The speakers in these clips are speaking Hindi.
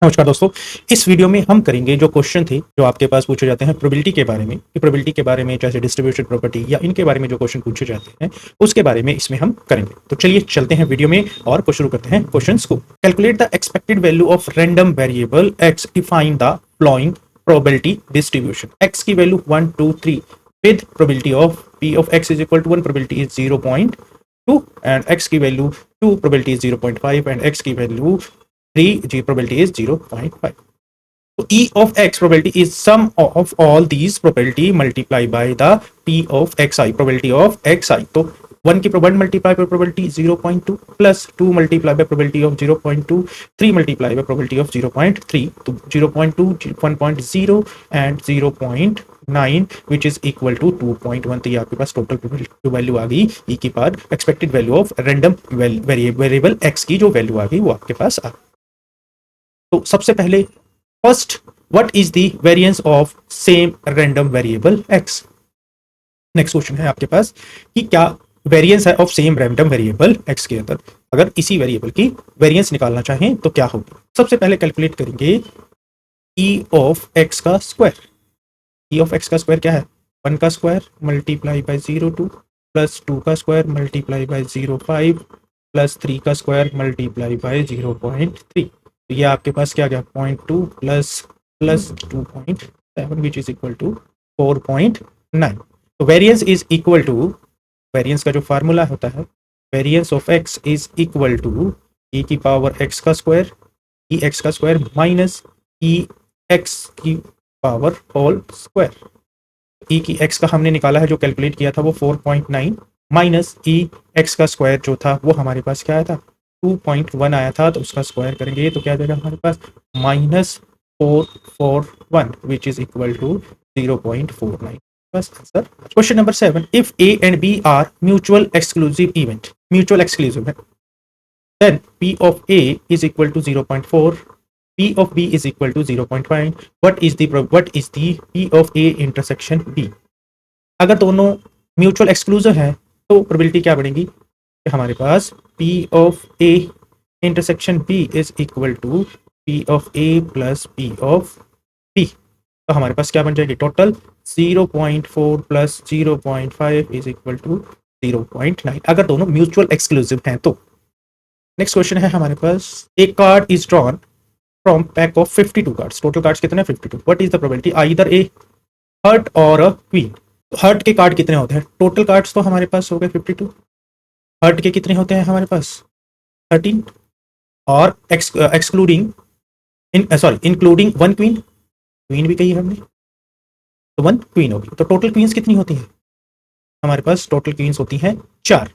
नमस्कार दोस्तों। इस वीडियो में हम करेंगे जो क्वेश्चन थे जो आपके पास पूछे जाते हैं प्रोबेबिलिटी के बारे में कि प्रोबेबिलिटी के बारे में जैसे डिस्ट्रीब्यूशन प्रॉपर्टी या इनके बारे में जो क्वेश्चन पूछे जाते हैं उसके बारे में इसमें हम करेंगे। तो चलिए चलते हैं वीडियो में और शुरू करते हैं क्वेश्चंस को। Calculate the expected value of random variable X to find the following probability distribution. X की value 1 2 3 with probability of p of x is equal to 1, probability is 0.2 and x की value 2, probability is 0.5 and x की वैल्यू 3, g probability is 0.5. So E of x probability is sum of all these probability multiplied by the P of xi, probability of xi. तो 1 की 1 multiply by probability 0.2 plus 2 multiply by probability of 0.2, 3 multiply by probability of 0.3. तो 0.2, 1.0 and 0.9 which is equal to 2.1. तो ये आपके पास टोटल प्रोबेबिलिटी वैल्यू आ गई ई की power expected value of random variable x की जो वैल्यू आ गई वो आपके पास आ। तो सबसे पहले first, what is the variance of same random variable x। Next question है आपके पास कि क्या वेरिएंस है of same random variable x के अंदर। अगर इसी वेरिएबल की वेरिएंस निकालना चाहें तो क्या होगी। सबसे पहले कैलकुलेट करेंगे e ऑफ x का स्क्वायर। e ऑफ x का स्क्वायर क्या है, 1 का स्क्वायर मल्टीप्लाई बाय 0.2 प्लस 2 का स्क्वायर मल्टीप्लाई बाय 0.5 प्लस 3 का स्क्वायर मल्टीप्लाई बाय 0.3। तो ये आपके पास क्या गया 0.2 plus 2.7 which is equal to 4.9। तो variance is equal to, variance का जो फार्मूला होता है variance of x is equal to e की पावर x का स्क्वायर, ई एक्स का स्क्वायर माइनस ई एक्स की पावर होल स्क्वायर। ई की एक्स का हमने निकाला है, जो कैलकुलेट किया था वो 4.9 माइनस ई एक्स का स्क्वायर जो था वो हमारे पास क्या आया था 2.1 आया था, तो उसका स्क्वायर करेंगे तो क्या देगा हमारे पास -441 विच इज इक्वल टू 0.49। बस answer. Question number 7, if A and B are mutual exclusive event, mutual exclusive है, then p of a is equal to 0.4, p of b is equal to 0.5, what is the p of a intersection b। अगर दोनों म्यूचुअल एक्सक्लूसिव है तो प्रोबेबिलिटी क्या बनेगी कि हमारे पास p of a intersection b is equal to p of a plus p of b। तो हमारे पास क्या बन जाएगी total 0.4 plus 0.5 is equal to 0.9 अगर दोनों म्यूचुअल एक्सक्लूसिव हैं तो। नेक्स्ट क्वेश्चन है हमारे पास, a card is drawn from pack of 52 cards, total cards कितने 52, what is the probability either a heart or a queen. Heart के कार्ड कितने होते हैं, टोटल कार्ड्स तो हमारे पास हो गए 52, हर्ट के कितने होते हैं हमारे पास 13 और एक्सक्लूडिंग इंक्लूडिंग 1 क्वीन, क्वीन भी कही हमने तो 1 क्वीन होगी। तो टोटल क्वींस कितनी होती हैं हमारे पास, टोटल क्वींस होती हैं 4।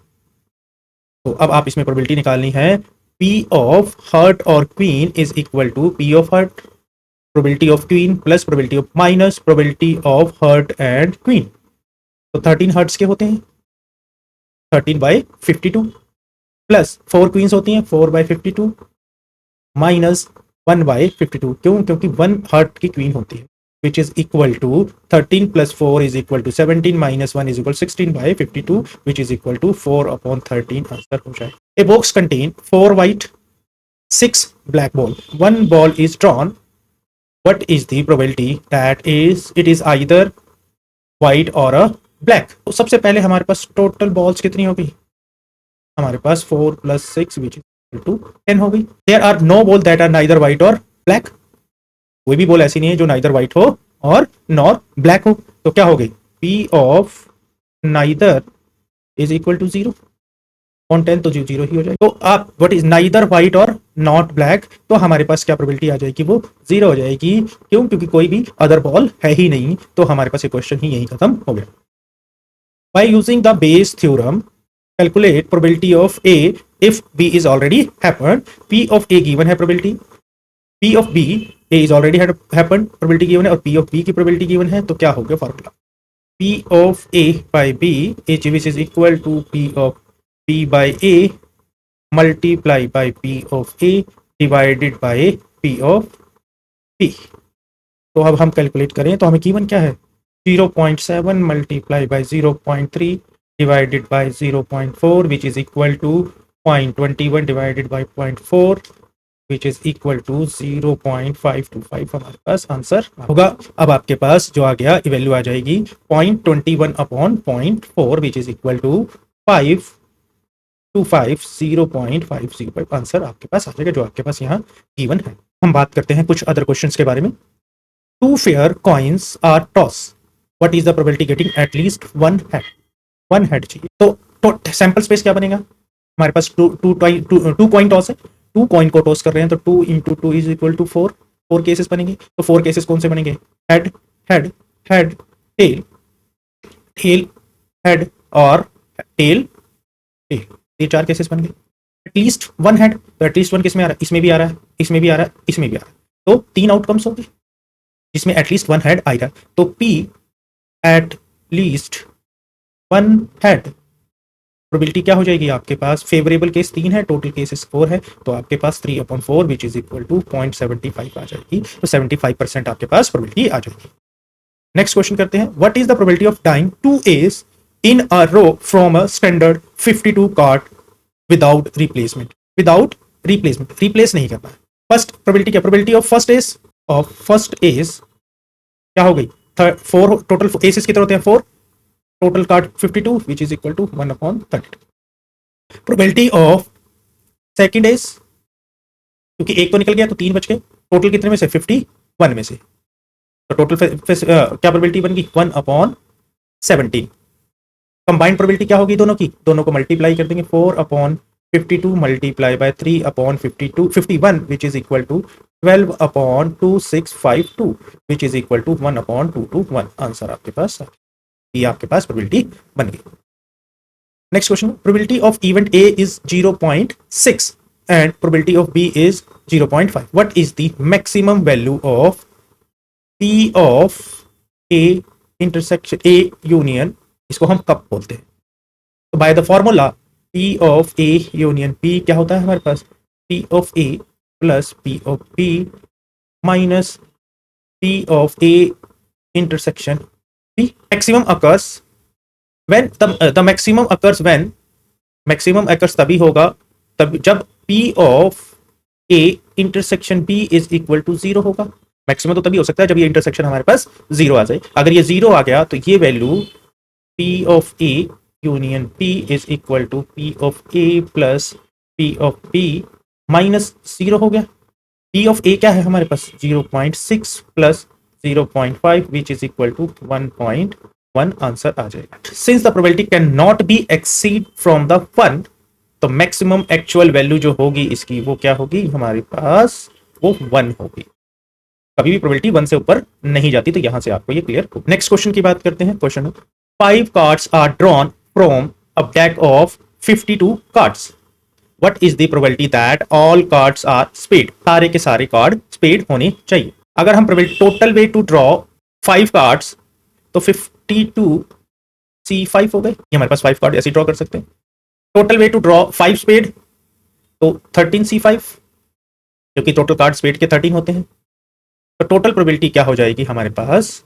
तो अब आप इसमें प्रोबेबिलिटी निकालनी है P ऑफ हर्ट और queen is equal to P of heart probability of queen plus probability of minus probability of heart and queen. तो 13 हर्ट्स के होते हैं 13/52 प्लस 4 क्वींस होती हैं 4/52 माइनस 1/52, क्यों, क्योंकि 1 हर्ट की क्वीन होती है which is equal to 13 plus 4 is equal to 17 minus 1 is equal to 16/52 which is equal to 4/13 answer हो जाए। A box contain 4 white 6 black ball, 1 ball is drawn, what is the probability that it is either white or a black। तो सबसे पहले हमारे पास टोटल बॉल्स कितनी हो गई हमारे पास 4 plus 6 which is equal to 10 हो गई। There are no ball that are neither white or black, कोई भी बॉल ऐसी नहीं है जो नाइदर व्हाइट हो और नॉर ब्लैक हो। तो क्या हो गई P of neither is equal to 0 on 10, तो 0 ही हो जाएगी। तो आप व्हाट इज नाइदर व्हाइट और नॉट ब्लैक, तो हमारे पास क्या प्रोबेबिलिटी आ जाएगी वो 0 हो जाएगी, क्यों, क्योंकि कोई भी अदर बॉल है ही नहीं। तो हमारे पास ये क्वेश्चन ही यही खत्म हो गया। By using the Bayes theorem calculate probability of A if B is already happened. P of A given है probability, P of B A is already had happened probability given है और P of B की प्रोबेबिलिटी गिवन है। तो क्या हो गया formula P of A by B which is equal to P of B by A multiply by P of A divided by P of B। तो अब हम कैलकुलेट करें तो हमें गिवन क्या है 0.7 multiply by 0.3 divided by 0.4 which is equal to 0.21 divided by 0.4 which is equal to 0.525 हमारे पास आंसर होगा। अब आपके पास जो आ गया वैल्यू आ जाएगी 0.21 upon 0.4 which is equal to 525 0.505 answer आपके पास आ जाएगा जो आपके पास यहाँ गिवन है। हम बात करते हैं कुछ अदर क्वेश्चंस के बारे में। Two fair coins are toss, what is the probability getting at least one head चाहिए। तो सैंपल स्पेस क्या बनेगा, हमारे पास टू कॉइन टॉस है, टू कॉइन को टॉस कर रहे हैं तो 2 into two is equal to 4, 4 cases बनेंगे। तो 4 केसेस कौन से बनेंगे, head head head tail tail head और टेल टेल, ये 4 केसेस बन गए। एटलीस्ट वन हेड, तो एटलीस्ट वन किस में आ रहा है, इसमें भी आ रहा है, इसमें भी आ रहा है, इसमें भी आ रहा है, तो 3 आउटकम्स होंगे जिसमें एटलीस्ट वन हेड आएगा। तो P eight least one head probability क्या हो जाएगी आपके पास, फेवरेबल केस 3 है, टोटल केसेस 4 है, तो आपके पास 3/4 विच इज इक्वल टू 0.75 आ जाएगी। तो 75% आपके पास प्रोबेबिलिटी आ जाएगी। नेक्स्ट क्वेश्चन करते हैं, what is the probability of dying 2 A's in a row from a standard 52 card without replacement. Without replacement, replace नहीं करना है। फर्स्ट प्रोबेबिलिटी क्या, प्रोबेबिलिटी ऑफ फर्स्ट एज क्या हो गई, 4, टोटल एसेस कितने होते हैं 4, total card 52 which is equal to 1/32। Probability of second ace, क्योंकि एक तो निकल गया तो 3 बच गए, टोटल कितने में से 51 में से, तो टोटल क्या प्रोबेबिलिटी बन गई 1/17। कंबाइंड प्रोबेबिलिटी क्या होगी दोनों की, दोनों को मल्टीप्लाई कर देंगे, 4/52 multiply by 3/51 which is equal to 12/2652 which is equal to 1/221। Answer आपके पास, ये आपके पास प्रोबेबिलिटी बन गई। Next question, probability of event A is 0.6 and probability of B is 0.5, what is the maximum value of P of A intersection A union, इसको हम कब बोलते हैं, तो by the formula P of A union P क्या होता है हमारे पास, P of A plus P of B minus P of A intersection B. Maximum occurs when the maximum occurs when, maximum occurs तभी होगा तब जब P of A intersection B is equal to 0 होगा। मैक्सिमम तो तभी हो सकता है जब ये इंटरसेक्शन हमारे पास 0 आ जाए। अगर ये 0 आ गया तो ये value P of A union P is equal to P of A plus P of B minus 0 हो गया। P of A क्या है हमारे पास 0.6 plus 0.5 which is equal to 1.1 answer आ जाएगा। Since the probability can not be exceed from the 1, तो मैक्सिमम एक्चुअल वैल्यू जो होगी इसकी वो क्या होगी हमारे पास, वो 1 होगी। कभी भी प्रोबेबिलिटी 1 से ऊपर नहीं जाती, तो यहां से आपको ये क्लियर हो। नेक्स्ट क्वेश्चन की बात करते हैं। Question 5 cards are drawn from a deck of 52 cards. What is the probability that all cards are spade? सारे के सारे कार्ड स्पेड होने चाहिए। अगर हम total way to draw 5 cards तो 52 C5 हो गए, ये हमारे पास 5 कार्ड ऐसे ड्रॉ कर सकते हैं। Total way to draw 5 spade तो 13 C5, क्योंकि टोटल कार्ड स्पेड के 13 होते हैं। तो टोटल प्रोबेबिलिटी क्या हो जाएगी हमारे पास,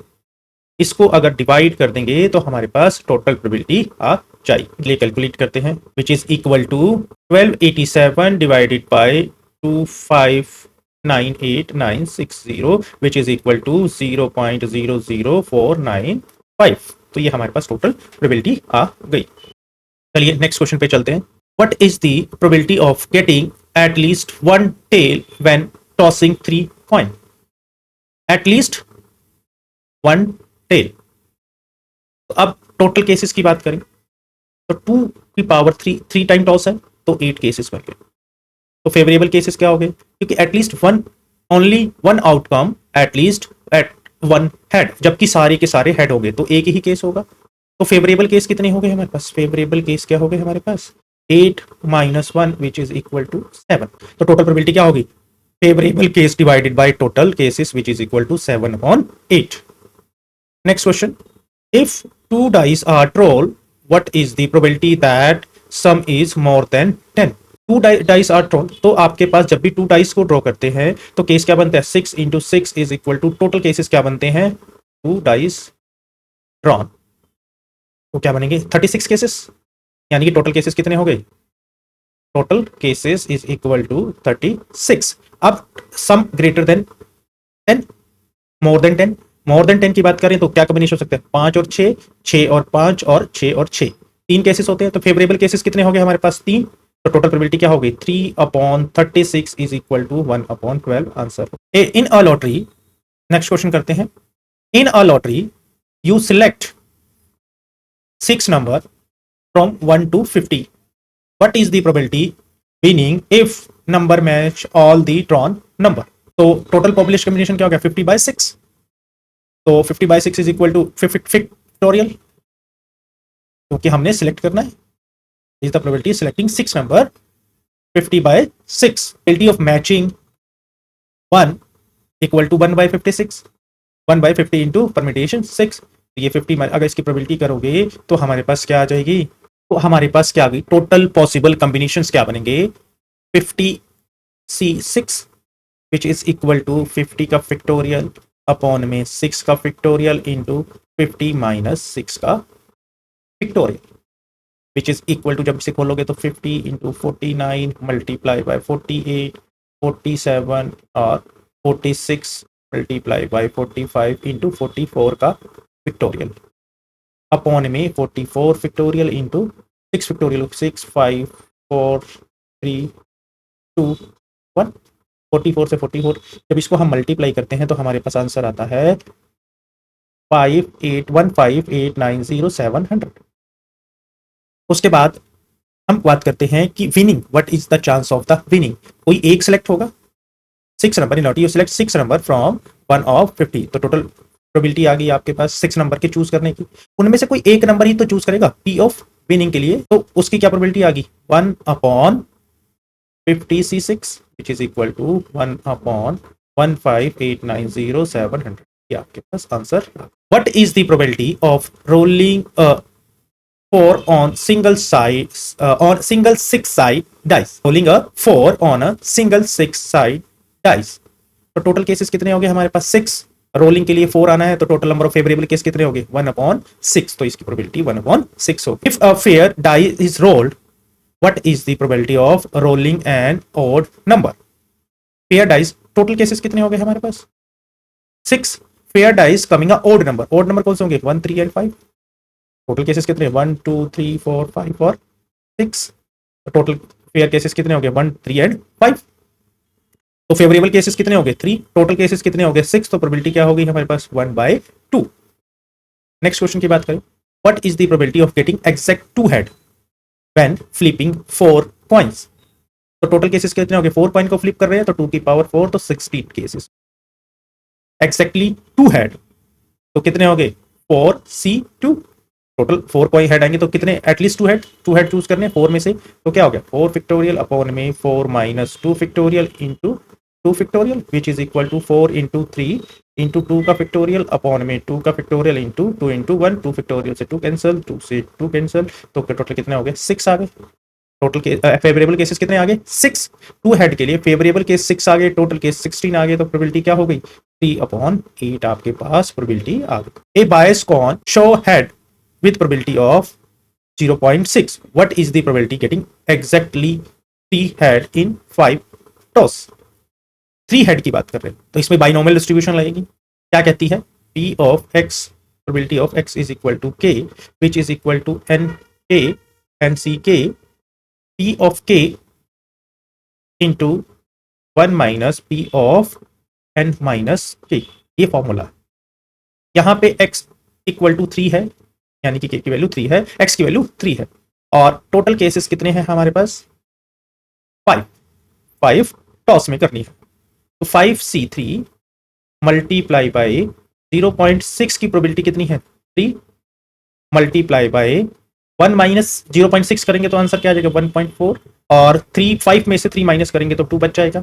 इसको अगर डिवाइड कर देंगे तो हमारे पास टोटल प्रोबेबिलिटी आ जाएगी। लिए कैलकुलेट करते हैं, which is equal to 1287 divided by 2598960 which is equal to 0.00495। तो ये हमारे पास टोटल प्रोबेबिलिटी आ गई। चलिए नेक्स्ट क्वेश्चन पे चलते हैं। What is the probability of getting at least one tail when tossing 3 coin. At least one tail, तो अब टोटल केसेस की बात करें तो 2 की पावर 3 टाइम टॉस है तो 8 केसेस बन गए। तो फेवरेबल केसेस क्या हो गए, क्योंकि at least one, only one outcome at least at one head, जबकि सारे के सारे हेड हो गए तो एक ही केस होगा। तो फेवरेबल केस कितने हो गए हमारे पास, फेवरेबल केस क्या हो गए हमारे पास 8 - 1 विच इज इक्वल टू 7। तो टोटल प्रोबेबिलिटी क्या होगी, favourable case divided by total cases which is equal to 7/8। Next question, if 2 dice are rolled, what is the probability that sum is more than 10? 2 dice are rolled, तो आपके पास जब भी 2 dice को ड्रॉ करते हैं तो केस क्या बनता है 6 × 6 is equal to, total cases क्या बनते हैं 2 dice ड्रॉन, तो क्या बनेंगे 36 केसेस, यानी कि टोटल केसेस कितने हो गए total cases is equal to 36। अब sum greater than 10, more than 10। More than 10 की बात करें तो क्या कॉम्बिनेशन हो सकता है, 5 और 6, 6 और 5 और 6 और 6, तीन केसेस होते हैं। तो फेवरेबल केसेस कितने हो गए हमारे पास, 3। तो टोटल प्रोबेबिलिटी क्या होगी, 3/36 is equal to 1/12 answer. In a lottery, next question करते हैं। In a lottery you select 6 number from 1 to 50. What is the probability winning if number match all the drawn number? तो टोटल पॉपुलेशन कॉम्बिनेशन क्या हो गया, 50/6। तो 50/6 इज इक्वल टू फैक्टोरियल, क्योंकि हमने सिलेक्ट करना है। Is the probability selecting 6 number 50/6। Probability of matching 1 equal to 1/56, 1/50 into permutation 6। ये 50, अगर इसकी प्रोबेबिलिटी करोगे तो हमारे पास क्या आ जाएगी, तो हमारे पास क्या आ गई, टोटल पॉसिबल कॉम्बिनेशंस क्या बनेंगे, 50C6 which is equal to 50 का फैक्टोरियल अपॉन में 6 का फैक्टोरियल इंटू 50 माइनस 6 का factorial which is equal to, जब इसे खोलोगे तो 50 इंटू 49 मल्टीप्लाई बाय 48, 47 और 46 मल्टीप्लाई बाय 45 इंटू 44 का फैक्टोरियल अपॉन में 44 फैक्टोरियल इंटू 6 फैक्टोरियल, 6 5 4 3 2 1, 44 से 44। जब इसको हम मल्टीप्लाई करते हैं तो हमारे पास आंसर आता है 5815890700। उसके बाद हम बात करते हैं कि winning, what is the chance of the winning. कोई एक सिलेक्ट होगा, 6 number in lottery you select 6 number from 1 of 50। तो टोटल प्रोबेबिलिटी आ गई आपके पास 6 नंबर के चूज करने की, उनमें से कोई एक नंबर ही तो चूज करेगा पी ऑफ विनिंग के लिए। तो उसकी क्या प्रोबेबिलिटी आ गई, 1/50C6 which is equal to 1/158900700। ये आपके पास answer. What is the probability of rolling 4 on single side on single 6 side dice, rolling a 4 on a single 6 side dice। तो टोटल केसेस कितने हो गए हमारे पास, 6। रोलिंग के लिए 4 आना है, तो total number of favourable case कितने हो गए, 1/6। तो इसकी प्रोबेबिलिटी 1/6 होगी। If a fair die is rolled, what is the probability of rolling an odd number. Fair dice, total cases कितने हो गए हमारे पास, 6। Fair dice coming a odd number, odd number कौन से होंगे, 1 3 एंड 5। टोटल केसेस कितने, 1 2 3 4 5 और 6। टोटल फेयर केसेस कितने हो गए, 1 3 एंड 5। तो फेवरेबल केसेस कितने हो गए, 3। टोटल केसेस कितने हो गए, 6। तो प्रोबेबिलिटी क्या होगी हमारे पास, 1/2। नेक्स्ट क्वेश्चन की बात करें, what is the probability of getting exact 2 head when flipping 4 coins. तो टोटल केसेस कितने हो गए, 4 कॉइन को फ्लिप कर रहे हैं तो 2 की पावर 4, तो 16 केसेस। एग्जैक्टली 2 हेड, तो कितने हो गए, 4C2। टोटल 4 कॉइन हेड आएंगे तो कितने, एटलीस्ट 2 हेड चूज करने हैं 4 में से। तो क्या हो गया, 4 फैक्टोरियल अपॉन में 4 minus 2 factorial into 2 factorial which is equal to 4 into 3 into 2 का फैक्टोरियल अपॉन में 2 का फैक्टोरियल इंटू 2 इंटू 1, 2 फैक्टोरियल से 2 कैंसिल, 2 से 2 कैंसिल। तो टोटल कितने हो गए, 6 आ गए। टोटल के फेवरेबल केसेस कितने आ गए, 6। 2 हेड के लिए फेवरेबल केस 6 आ गए, टोटल केस 16 आ गए। तो प्रोबेबिलिटी क्या हो गई, 3/8 आपके पास प्रोबेबिलिटी आ गई। A bias coin show head with probability of 0.6, what is the probability getting exactly 3 head in 5 toss। 3 head की बात कर रहे हैं तो इसमें बाइनोमियल डिस्ट्रीब्यूशन लगेगी। क्या कहती है, p of x, probability of x is equal to k which is equal to nk nck p of k into 1 minus p of n minus k। ये फॉर्मूला, यहां पे x इक्वल टू 3 है, यानी कि k की वैल्यू 3 है, x की वैल्यू 3 है, और टोटल केसेस कितने हैं हमारे पास, 5 टॉस में करनी है। तो 5C3 मल्टीप्लाई बाय 0.6 की प्रोबेबिलिटी कितनी है, 3 मल्टीप्लाई बाय 1 माइनस 0.6 करेंगे तो आंसर क्या आ जाएगा, 1.4। और 5 में से 3 माइनस करेंगे तो 2 बच जाएगा।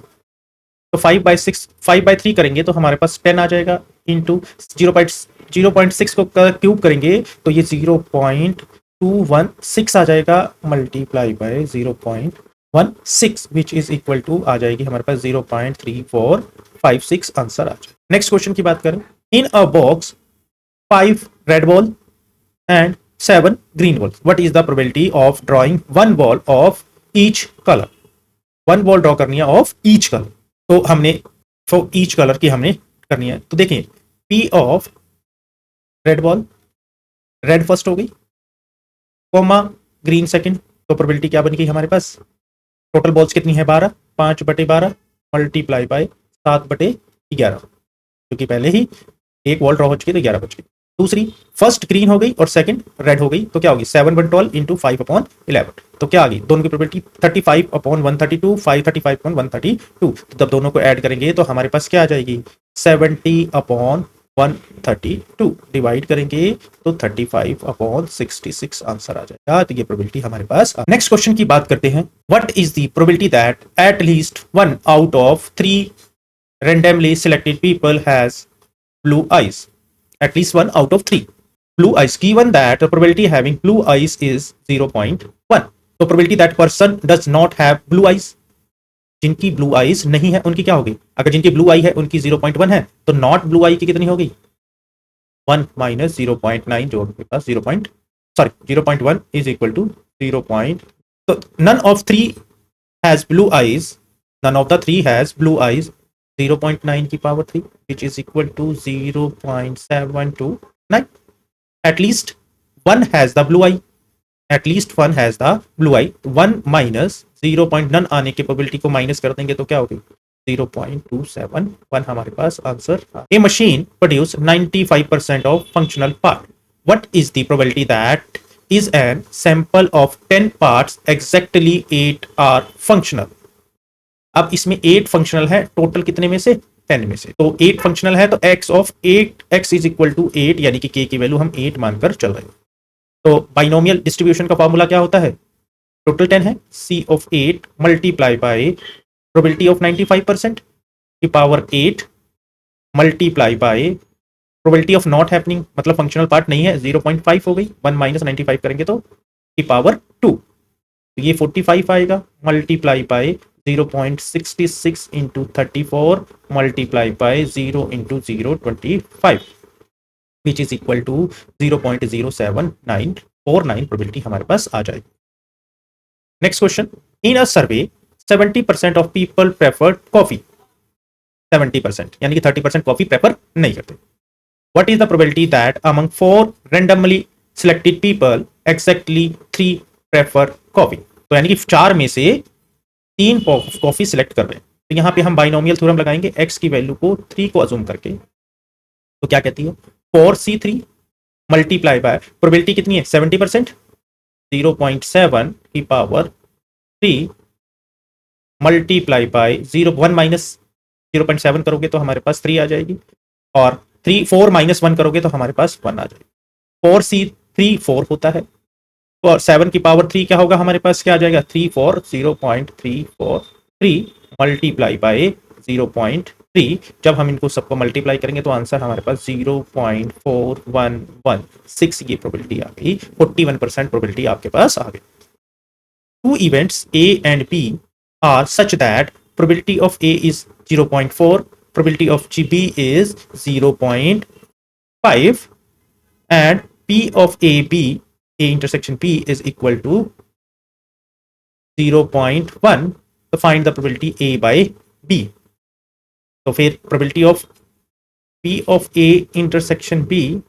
तो 5/3 करेंगे तो हमारे पास 10 आ जाएगा, इंटू 0.6 को क्यूब करेंगे तो ये 0.216 आ जाएगा, multiply by 0.16 which is equal to आ जाएगी हमारे पास 0.3456 आंसर आ जाएगा। नेक्स्ट क्वेश्चन की बात करें, in a box 5 red ball and 7 green balls, what is the probability of drawing one ball of each colour, one ball draw करनी है ऑफ ईच कलर। तो हमने फॉर ईच कलर की हमने करनी है। तो देखिए P of red ball, red first हो गई, कोमा ग्रीन सेकंड। तो प्रोबेबिलिटी क्या बन गई हमारे पास, टोटल बॉल्स कितनी है 12, 5/12 मल्टीप्लाई बाय 7/11, क्योंकि पहले ही एक बॉल ड्रॉ हो चुकी है तो 11 बच गई। दूसरी फर्स्ट ग्रीन हो गई और सेकंड रेड हो गई, तो क्या होगी 7/12 इंटू 5/11। तो क्या आ गई दोनों की प्रोबेबिलिटी 35/132, 535/132। तो जब दोनों को ऐड करेंगे तो हमारे पास क्या आ जाएगी 70/132, डिवाइड करेंगे तो 35/66 आंसर आ जाएगा। तो ये प्रोबेबिलिटी हमारे पास। नेक्स्ट क्वेश्चन की बात करते हैं। What is the probability that at least 1 out of 3 randomly selected people has blue eyes? At least 1 out of 3 blue eyes, given that the probability having blue eyes is 0.1. तो probability that person does not have blue eyes, जिनकी blue eyes नहीं है उनकी क्या होगी, अगर जिनकी blue eye है उनकी 0.1 है तो not blue eye की कितनी होगी 1 minus 0.9 जो आपके पास 0.1 is equal to 0. तो none of 3 has blue eyes, none of the 3 has blue eyes, 0.9 की power 3 which is equal to 0.729. At least one has the blue eye, at least one has the blue eye. 1 minus 0. none आने की प्रोबेबिलिटी को माइनस कर देंगे तो क्या होगी 0.271 हमारे पास answer. A machine produce 95% of functional part. What is the probability that is an sample of 10 parts exactly 8 are functional? अब इसमें 8 फंक्शनल है, टोटल कितने में से 10 में से। तो 8 फंक्शनल है तो x of 8 x is equal to 8, यानी कि k की वैल्यू हम 8 मानकर चल रहे हैं। तो बाइनोमियल डिस्ट्रीब्यूशन का फॉर्मूला क्या होता है, टोटल 10 है, c of 8 multiply by probability of 95% की power 8 multiply by probability of not happening, मतलब फंक्शनल पार्ट नहीं है 0.5 हो गई, 1 माइनस 95 करेंगे तो की पावर 2, तो ये 45 आएगा, multiply by 0.66 into 34 multiply by 0 into 0.25 which is equal to 0.07949 probability हमारे पास आ जाएगी। Next question, in a survey 70% of people prefer coffee, 70% यानी कि 30% कॉफी प्रेफर नहीं करते। What is the probability that among 4 randomly selected people exactly 3 prefer coffee? तो यानी कि 4 में से 3 कॉफी सिलेक्ट कर रहे हैं। तो यहां पे हम बाइनोमियल थ्योरम लगाएंगे, x की वैल्यू को 3 को अज्यूम करके। तो क्या कहती है 4c3 मल्टीप्लाई बाय प्रोबेबिलिटी कितनी है 70%, 0.7 की पावर 3 मल्टीप्लाई बाय 1 माइनस 0.7 करोगे तो हमारे पास 3 आ जाएगी, और 4 माइनस 1 करोगे तो हमारे पास 1 आ जाएगी। 4c3 4 होता है, और 7 की पावर 3 क्या होगा हमारे पास, क्या आ जाएगा 3 4 0.343 मल्टीप्लाई बाय 0.3। जब हम इनको सबको मल्टीप्लाई करेंगे तो आंसर हमारे पास 0.4116 ये प्रोबेबिलिटी आ गई, 41% प्रोबेबिलिटी आपके पास आ गई। 2 events A and B are such that probability of A is 0.4, probability of B is 0.5 and P of AB, A intersection B is equal to 0.1, तो find the probability A by B। तो फिर probability of P of A intersection B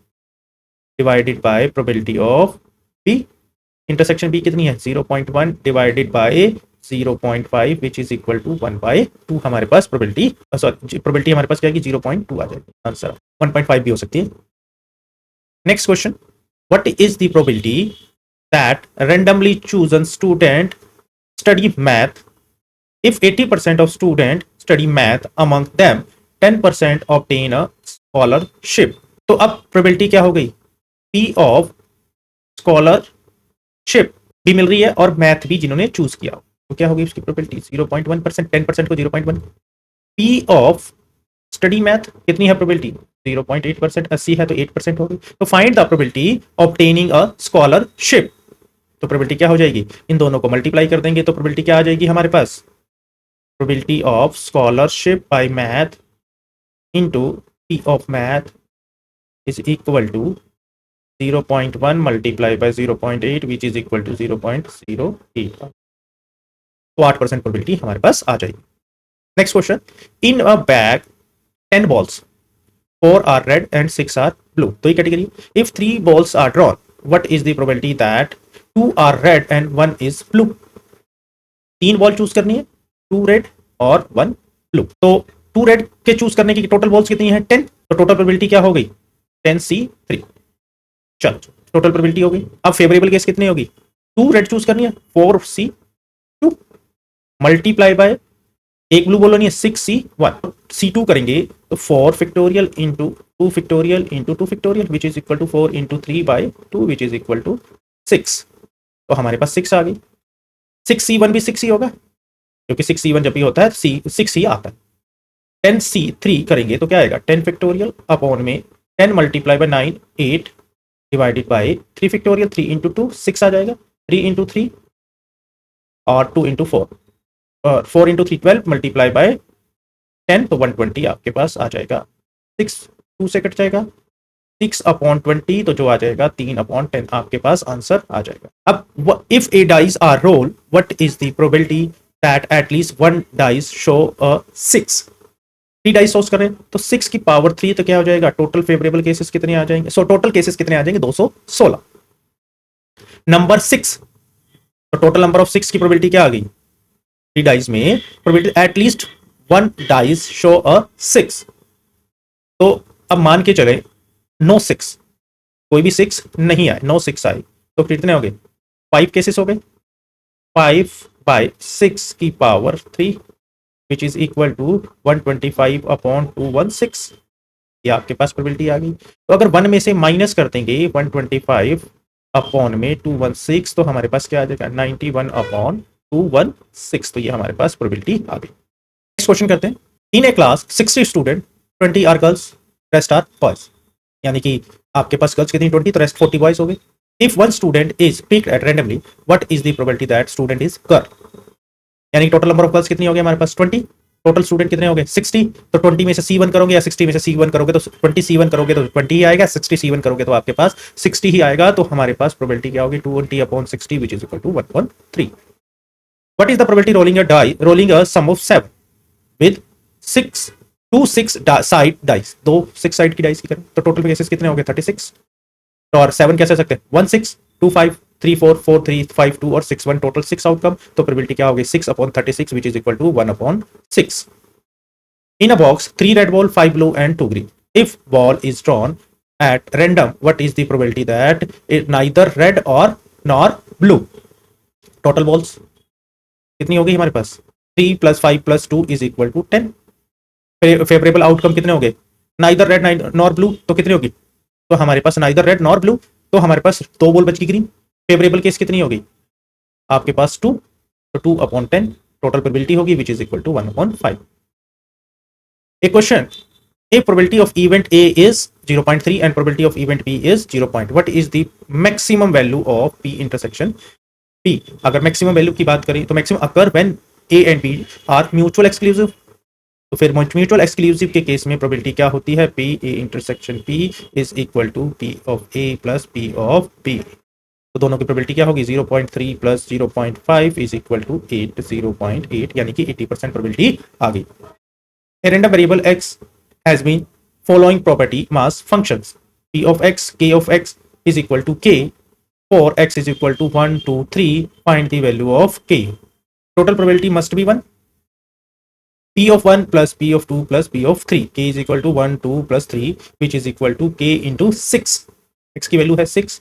divided by probability of B intersection B कितनी है 0.1 divided by 0.5 which is equal to 1/2 हमारे पास प्रोबेबिलिटी, सॉरी प्रोबेबिलिटी हमारे पास क्या आएगी 0.2 आ जाएगी, आंसर 1.5 भी हो सकती है। Next question, what is the probability that randomly chosen student study math if 80% of student study math, among them 10% obtain a scholarship? तो अब प्रोबेबिलिटी क्या हो गई, P of scholarship भी मिल रही है और मैथ भी जिन्होंने चूज किया, तो क्या होगी उसकी प्रोबेबिलिटी 0.1%, 10% को 0.1। P ऑफ स्टडी मैथ कितनी है प्रोबेबिलिटी 0.8%, 80 है तो 8% होगी। तो find the probability obtaining a scholarship, तो प्रोबेबिलिटी क्या हो जाएगी, इन दोनों को मल्टीप्लाई कर देंगे तो प्रोबेबिलिटी क्या आ जाएगी हमारे पास, probability of scholarship by math into P of math is equal to 0.1 multiply by 0.8 which is equal to 0.08। तो 8% प्रोबेबिलिटी हमारे पास आ जाएगी। Next question, in a bag 10 balls, 4 are red and 6 are blue. तो ये category, if 3 balls are drawn, what is the probability that 2 are red and 1 is blue? 3 ball choose करनी है, 2 रेड और 1 ब्लू। तो 2 रेड के चूज करने की टोटल बॉल्स कितनी है? 10। तो टोटल प्रोबेबिलिटी क्या हो गई? 10C3। चलो टोटल प्रोबेबिलिटी हो गई। अब फेवरेबल केस कितनी होगी? 2 रेड चूज करनी है, 4C2 मल्टीप्लाई बाय एक ब्लू बोलो नहीं है, 6C1। C2 करेंगे तो 4 factorial into 2 factorial into 2 factorial which is equal to 4 into 3 by 2 which is equal to 6। तो हमारे पास 6 आ गई। 6C1 भी 6 ही होगा क्योंकि 6C1 जब भी होता है 6 ही आता है। 10C3 करेंगे तो क्या आएगा? 10 फैक्टोरियल अपॉन में 10 multiply by 9 8 divided by 3 factorial 3 into 2 6 आ जाएगा, 3 इंटू 3 और 2 इंटू 4 और 4 इंटू 3 12 मल्टीप्लाई बाय 10 तो 120 आपके पास आ जाएगा। 6 2 से कट जाएगा, 6 अपॉन 20 तो जो आ जाएगा 3 अपॉन 10 आपके पास आंसर आ जाएगा। अब if a dice are roll what is the probability that at least one dice show a 6? 3 dice सोच करें तो 6 की पावर 3 तो क्या हो जाएगा? टोटल फेवरेबल केसेस कितने आ जाएंगे? टोटल केसेस कितने आ जाएंगे? 216। नंबर 6, तो टोटल नंबर ऑफ 6 की प्रोबेबिलिटी क्या आ गई? 3 डाइस में probability at least one dice show a 6। तो अब मान के चले नो 6, कोई भी 6 नहीं आए, नो 6 आए तो कितने हो गए? 5 केसेस हो गए। 5 बाय 6 की power 3 which is equal to 125 upon 216। ये आपके पास प्रोबेबिलिटी आ गई। तो अगर 1 में से माइनस कर देंगे 125 अपॉन में 216 तो हमारे पास क्या आ जाएगा? 91 अपॉन 216। तो ये हमारे पास प्रोबेबिलिटी आ गई। नेक्स्ट क्वेश्चन करते हैं। In a class 60 student, 20 are girls, rest are boys. यानी कि आपके पास गर्ल्स कितनी? 20, तो रेस्ट 40 बॉयज हो गए। If one student is picked at randomly what is the probability that student is girl? यानी टोटल नंबर ऑफ गर्ल्स कितनी हो गई हमारे पास? 20। टोटल स्टूडेंट कितने हो गए? 60। तो 20 में से C1 करोगे या 60 में से C1 करोगे तो 20 C1 करोगे तो 20 ही आएगा, 60 C1 करोगे तो आपके पास 60 ही आएगा। तो हमारे पास प्रोबेबिलिटी क्या होगी? 20 upon 60 which is equal to 1/3। What is the probability rolling a sum of 7 with 6 2 6 side dice? दो 6 साइड की डाइस की करें तो टोटल केसेस कितने हो गए? 36। और 7 कैसे सकते हैं? 1 6 2 5 3 4 4 3 5 2 और 6 1, टोटल 6 आउटकम। तो प्रोबेबिलिटी क्या होगी? 6 upon 36 which is equal to 1/6। In a box 3 red ball 5 blue and 2 green. If ball is drawn at random what is the probability that it neither red or nor blue? Total balls कितनी हो गई हमारे पास? 3 + 5 + 2 is equal to 10। Favourable outcome कितने हो गए? नाइदर रेड नॉर ब्लू, तो कितनी होगी? तो हमारे पास नाइदर रेड नॉर ब्लू, तो हमारे पास 2 बॉल बच गई ग्रीन। फेवरेबल केस कितनी होगी आपके पास? 2, तो 2/10 टोटल प्रोबेबिलिटी होगी विच इज इक्वल टू 1/5। एक question, if probability of event A is 0.3 and probability of event B is 0. What is the maximum value of P intersection P? अगर मैक्सिमम वैल्यू की बात करें तो maximum occur when A and B are mutual exclusive. तो फिर म्यूचुअल एक्सक्लूसिव के केस में प्रोबेबिलिटी क्या होती है? P A intersection P is equal to P of A plus P of B। तो दोनों की प्रोबेबिलिटी क्या होगी? 0.3 प्लस 0.5 इज इक्वल टू 8 0.8, यानी कि 80% प्रोबेबिलिटी आ गई। A random variable x has been following property mass functions p of x, k of x is equal to k for x is equal to 1 2 3. Find the value of k. Total probability must be 1. p of 1 plus p of 2 plus p of 3, k is equal to 1 2 plus 3 which is equal to k into 6. x की वैल्यू है 6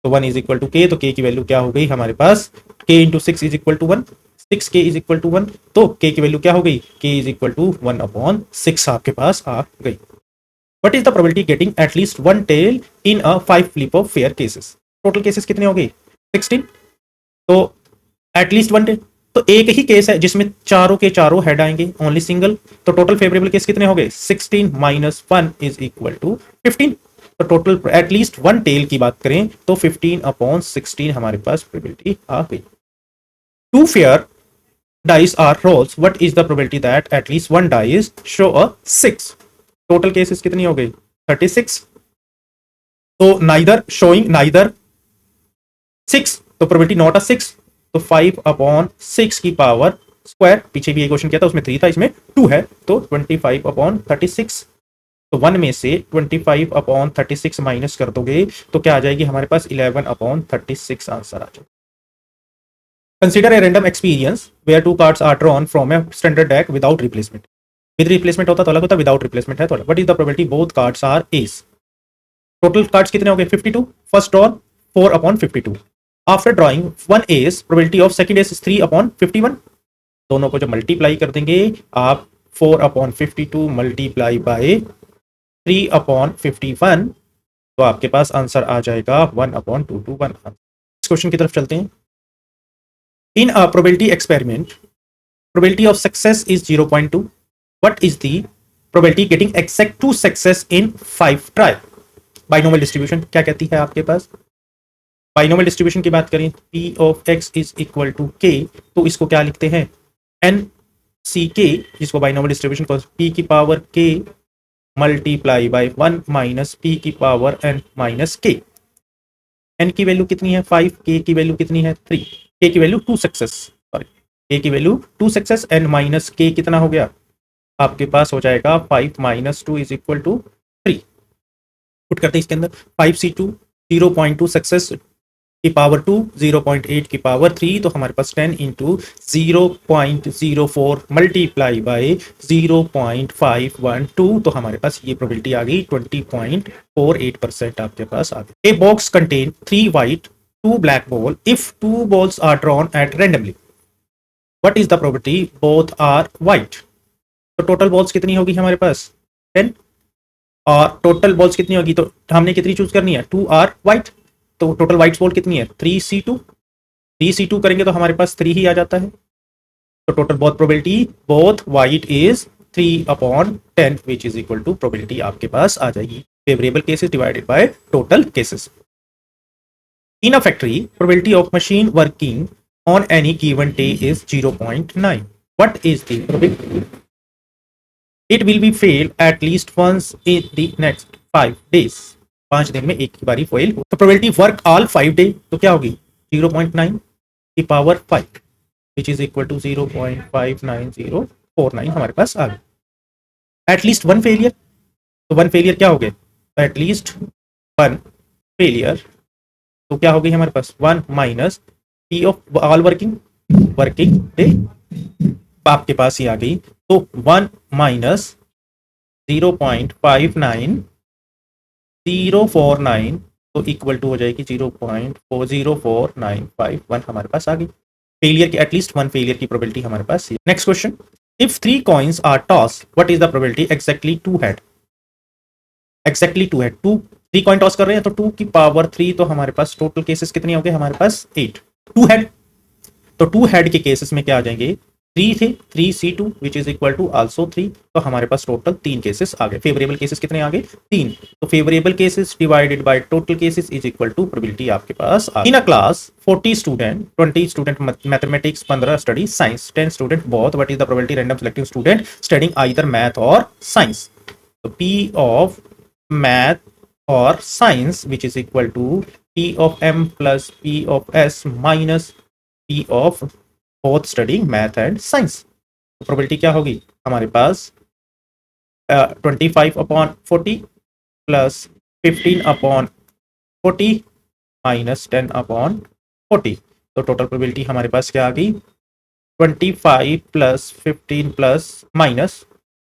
तो 1 is equal to k, तो k की वैल्यू क्या हो गई हमारे पास? k into 6 is equal to 1, 6k is equal to 1, तो k की वैल्यू क्या हो गई? k is equal to 1/6 आपके पास आ गई। What is the probability getting at least one tail in a 5 flip of fair cases? Total cases कितने हो गई? 16। तो एटलीस्ट वन टेल, तो एक ही केस है जिसमें चारों के चारों हेड आएंगे, ओनली सिंगल। तो टोटल फेवरेबल केस कितने हो गए? 16 - 1 इज इक्वल टू 15। तो टोटल एटलीस्ट वन टेल की बात करें तो 15/16 हमारे पास प्रोबेबिलिटी आ गई। Two fair dice are rolls what is the probability that at least one dice show a 6? Total cases कितनी हो गई? 36। तो नाइदर शोइंग नाइदर 6 तो प्रोबेबिलिटी नॉट अ 6, तो 5/6 की पावर स्क्वायर, पीछे भी ये क्वेश्चन किया था उसमें 3 था, इसमें 2 है, तो 25/36। तो 1 में से 25/36 माइनस कर दोगे तो क्या आ जाएगी हमारे पास 11/36 आंसर आ जाएगा। Consider a random experience where 2 cards are drawn from a standard deck without replacement. With replacement होता तो अलग होता, विदाउट रिप्लेसमेंट है तो अलग। What is the probability both cards are ace. Total cards कितने हो गए 52, first draw 4/52। After drawing 1 ace probability of second ace 3/51। दोनों को जब मल्टीप्लाई कर देंगे आप 4/52 मल्टीप्लाई बाय 3/51 तो आपके पास आंसर आ जाएगा 1/221। इस क्वेश्चन की तरफ चलते हैं। In a probability experiment probability of success is 0.2। What is the probability getting exact two success in 5 try. Binomial distribution क्या कहती है आपके पास, बाइनोमियल डिस्ट्रीब्यूशन की बात करें p of x is equal to k, तो इसको क्या लिखते हैं n c k, जिसको बाइनोमियल डिस्ट्रीब्यूशन को p की power k multiply by 1 minus p की power n minus k। n की वैल्यू कितनी है 5, k की वैल्यू कितनी है 3, k की वैल्यू 2 सक्सेस, सॉरी k की value 2 success, n minus k कितना हो गया आपके पास हो जाएगा 5 minus 2 is equal to 3। Put करते हैं इसके अंदर 5c2 0.2 सक्सेस की पावर 2 0.8 की पावर 3, तो हमारे पास 10 इंटू 0.04 मल्टीप्लाई बाय 0.512, तो हमारे पास ये प्रोबेबिलिटी आ गई 20.48% आपके पास आ गई। A box contain 3 white 2 black ball if 2 balls are drawn at randomly. What is the probability both are white. तो टोटल बॉल्स कितनी होगी हमारे पास 10, और टोटल बॉल्स कितनी होगी तो हमने कितनी चूज करनी है 2 आर वाइट, तो टोटल वाइट बॉल कितनी है 3c2, 3c2 करेंगे तो हमारे पास 3 ही आ जाता है। तो total both probability both white is 3/10 which is equal to probability आपके पास आ जाएगी favourable cases divided by total cases. In a factory probability of machine working on any given day is 0.9। What is the probability it will be fail at least once in the next 5 days। 5 दिन में एक की बारी फेल हो। तो प्रोबेबिलिटी वर्क ऑल 5 डे तो क्या होगी 0.9 की power 5 which is equal to 0.59049 हमारे पास आ गया। एटलीस्ट वन फेलियर, तो वन फेलियर क्या हो गए एटलीस्ट वन फेलियर, तो क्या हो गई हमारे पास 1 minus P of all working day आपके पास ही आ गई, तो 1 माइनस 0.59049 तो इक्वल टू हो जाएगी 0.404951 हमारे पास आ गई। फेलियर की एटलीस्ट वन फेलियर की प्रोबेबिलिटी हमारे पास है। Next question if 3 coins are toss what is the probability exactly 2 head. Exactly 2 head 3 coin toss कर रहे हैं तो 2 की पावर 3, तो हमारे पास टोटल केसेस कितने हो गए हमारे पास 8। 2 हेड, तो 2 हेड के केसेस में क्या आ जाएंगे 3 थे 3c2 which is equal to also 3, तो हमारे पास टोटल 3 केसेस आ गए। फेवरेबल केसेस कितने आ गए 3, तो favourable cases divided by total cases is equal to probability आपके पास आ गई। In a class 40 student 20 student mathematics 15 study science 10 student both what is the probability random selecting student studying either math or science. तो p of math or science which is equal to p of m plus p of s minus p of both studying math and science. तो प्रोबेबिलिटी क्या होगी हमारे पास 25/40 प्लस 15/40 माइनस 10/40, तो टोटल प्रोबेबिलिटी हमारे पास क्या आ गई 25 plus 15 plus minus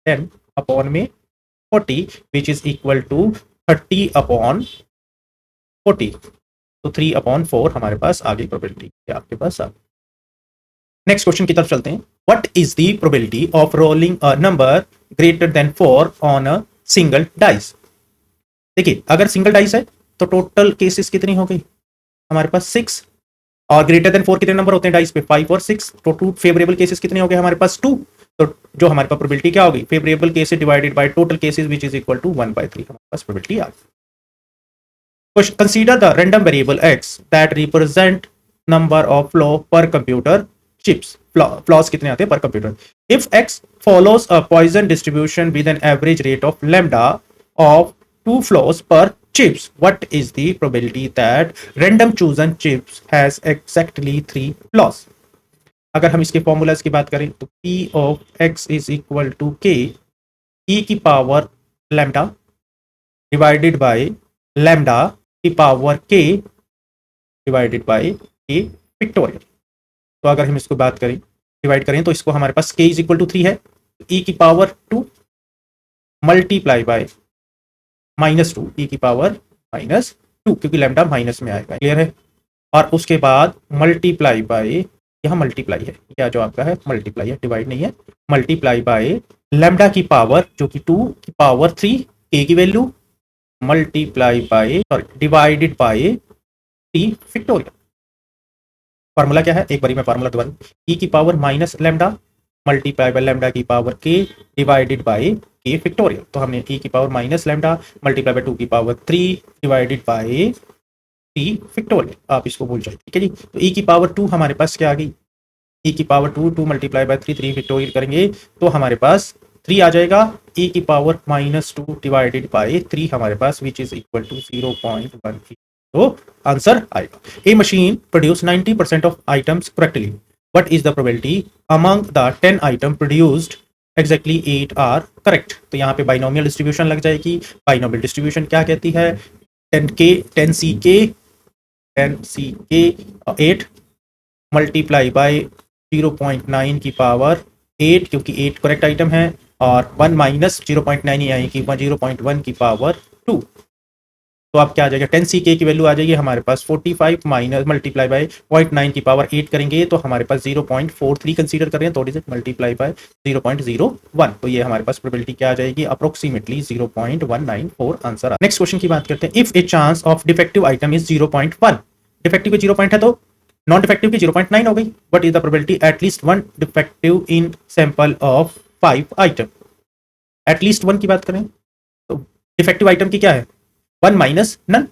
10/40 which is equal to 30/40, तो 3/4 हमारे पास आ गई प्रोबेबिलिटी आपके पास आ गई। नेक्स्ट क्वेश्चन की तरफ चलते हैं। What is the probability of rolling a number greater than 4 on a single dice. देखिए अगर सिंगल डाइस है तो टोटल केसेस कितनी हो गई हमारे पास 6, और ग्रेटर देन 4 कितने नंबर होते हैं डाइस पे 5 और 6, तो 2 फेवरेबल केसेस कितने हो गए हमारे पास 2, तो जो हमारे पास प्रोबेबिलिटी क्या होगी favourable cases divided by total cases which is equal to 1/3 हमारे पास प्रोबेबिलिटी आ गई। Consider the random variable x that represent number of flaw per computer chips. Flaws कितने आते हैं पर कंप्यूटर। इफ x follows a Poisson distribution with an average rate of lambda of 2 flows per chips, what is the probability that random chosen chips has exactly 3 flaws? अगर हम इसके फॉर्मूलाज की बात करें तो p of x is equal to k e की power lambda divided by lambda की power k divided by k factorial. तो अगर हम इसको बात करें डिवाइड करें तो इसको हमारे पास k इज इक्वल टू 3 है, e की पावर 2 मल्टीप्लाई बाय -2 e की पावर -2 क्योंकि लैम्डा माइनस में आएगा, क्लियर है। और उसके बाद मल्टीप्लाई बाय, यहाँ मल्टीप्लाई है, क्या जो आपका है मल्टीप्लाई है, डिवाइड नहीं है, मल्टीप्लाई बाय लैम्डा की पावर जो कि 2 की पावर 3 k की value multiply by sorry divided by t factorial. Formula क्या है, एक बारी मैं फार्मूला दोबारा, e की power minus lambda multiply by lambda की power k divided by k factorial. तो हमने e की power minus lambda multiply by 2 की power 3 divided by t factorial, आप इसको भूल जाइए, ठीक है जी। तो e की पावर 2 हमारे पास क्या आ गई, e की पावर 2 मल्टीप्लाई बाय 3 फैक्टोरियल करेंगे तो हमारे पास 3 आ जाएगा, e की पावर -2 डिवाइडेड बाय 3 हमारे पास विच इज इक्वल टू 0.1। तो आंसर आएगा। A machine produce 90% of items correctly, what is the probability among the 10 item produced exactly 8 are correct. तो यहाँ पे बाइनोमियल डिस्ट्रीब्यूशन लग जाएगी। बाइनोमियल डिस्ट्रीब्यूशन क्या कहती है, 10 सी के 8 मल्टीप्लाई बाय 0.9 की पावर 8 क्योंकि 8 करेक्ट आइटम है, और 1 माइनस 0.9 यानी कि 0.1 की पावर 2। तो आप क्या आ जाएगा, 10 सी के की वैल्यू आ जाएगी हमारे पास 45 माइनस मल्टीप्लाई बाय 0.9 की पावर 8 करेंगे तो हमारे पास 0.43 कंसीडर कर रहे हैं, थोड़ी सी मल्टीप्लाई बाय 0.01। तो ये हमारे पास प्रोबेबिलिटी क्या आ जाएगी, अप्रोक्सीमेटली 0.194 आंसर। नेक्स्ट क्वेश्चन की बात करते हैं, if a chance of defective item is 0.1, defective के 0 पॉइंट है तो नॉन डिफेक्टिव की 0.9 हो गई, but is the probability at least 1 defective in sample of 5 item. At least 1 की बात करें तो डिफेक्टिव आइटम की क्या है, 1 माइनस नन।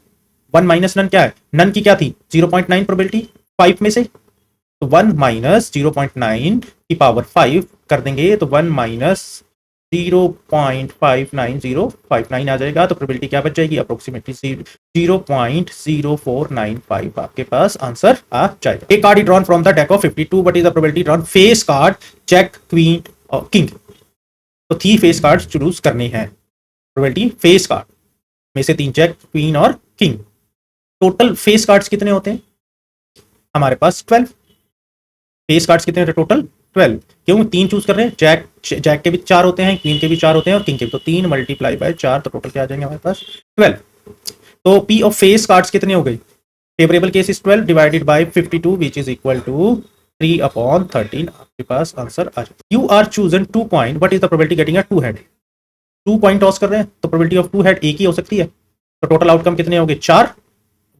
1 माइनस नन क्या है, नन की क्या थी 0.9 प्रोबेबिलिटी 5 में से, तो 1 माइनस 0.9 की पावर 5 कर देंगे तो 1 माइनस 0.59059 आ जाएगा। तो प्रोबेबिलिटी क्या बच जाएगी, अप्रोक्सीमेटली 0.0495 आपके पास आंसर आ जाएगा। A card drawn from the deck of 52, but is the probability drawn face card jack queen और किंग। तो 3 फेस कार्ड चूज करने हैं, प्रोबेबिलिटी फेस कार्ड में से 3 जैक क्वीन और किंग। टोटल फेस कार्ड्स कितने होते हैं हमारे पास 12 फेस कार्ड्स कितने होते हैं टोटल 12, क्यों 3 चूज कर रहे हैं, जैक के भी 4 होते हैं, क्वीन के भी 4 होते हैं और किंग के भी, तो 3 मल्टीप्लाई बाय 4 तो टोटल क्या आ जाएंगे हमारे पास 12। तो पी ऑफ फेस कार्ड्स कितने हो गए, favourable case is 12 divided by 52 which is equal to 3/13 आपके पास आंसर आ जाएगा। You are chosen 2 point, what is the probability getting a 2 head. 2 point toss कर रहे हैं तो प्रोबेबिलिटी ऑफ 2 हेड एक ही हो सकती है, तो टोटल आउटकम कितने हो गए 4।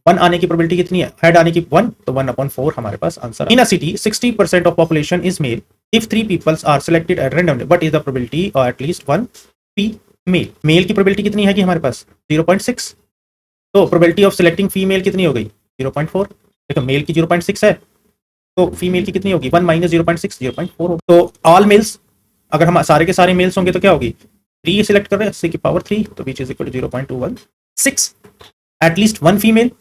1 आने की प्रोबेबिलिटी कितनी है, हेड आने की 1, तो 1/4 हमारे पास answer. In a city 60% of population is male, if 3 peoples are selected at random, what is the probability of at least 1 female. Male की प्रोबेबिलिटी कितनी है कि हमारे पास 0.6, तो प्रोबेबिलिटी ऑफ सिलेक्टिंग फीमेल कितनी हो गई 0.4। देखो मेल की 0.6 है तो फीमेल की कितनी होगी 1 माइनस 0.6 0.4 होगी। तो ऑल मेल्स अगर हम सारे के सारे मेल्स होंगे तो क्या होगी 3 सिलेक्ट कर रहे हैं 80 की पावर 3, तो which is equal to 0.216। At least 1 female,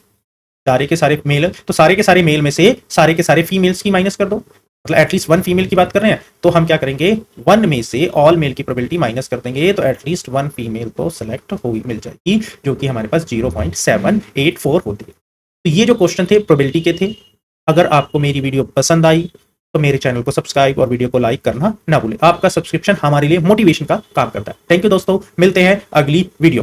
सारे के सारे मेल तो सारे के सारे मेल में से सारे के सारे फीमेल्स की माइनस कर दो, मतलब एटलीस्ट 1 फीमेल की बात कर रहे हैं तो हम क्या करेंगे 1 में से ऑल मेल की प्रोबेबिलिटी माइनस कर देंगे, तो एटलीस्ट 1 फीमेल तो सेलेक्ट हुई मिल जाएगी जो कि हमारे पास 0.784 होती है। तो ये जो क्वेश्चन थे प्रोबेबिलिटी के थे। अगर आपको मेरी वीडियो पसंद आई तो मेरे चैनल को सब्सक्राइब और वीडियो को लाइक करना ना भूलें। आपका सब्सक्रिप्शन हमारे लिए मोटिवेशन का काम करता है। थैंक यू दोस्तों, मिलते हैं अगली वीडियो में।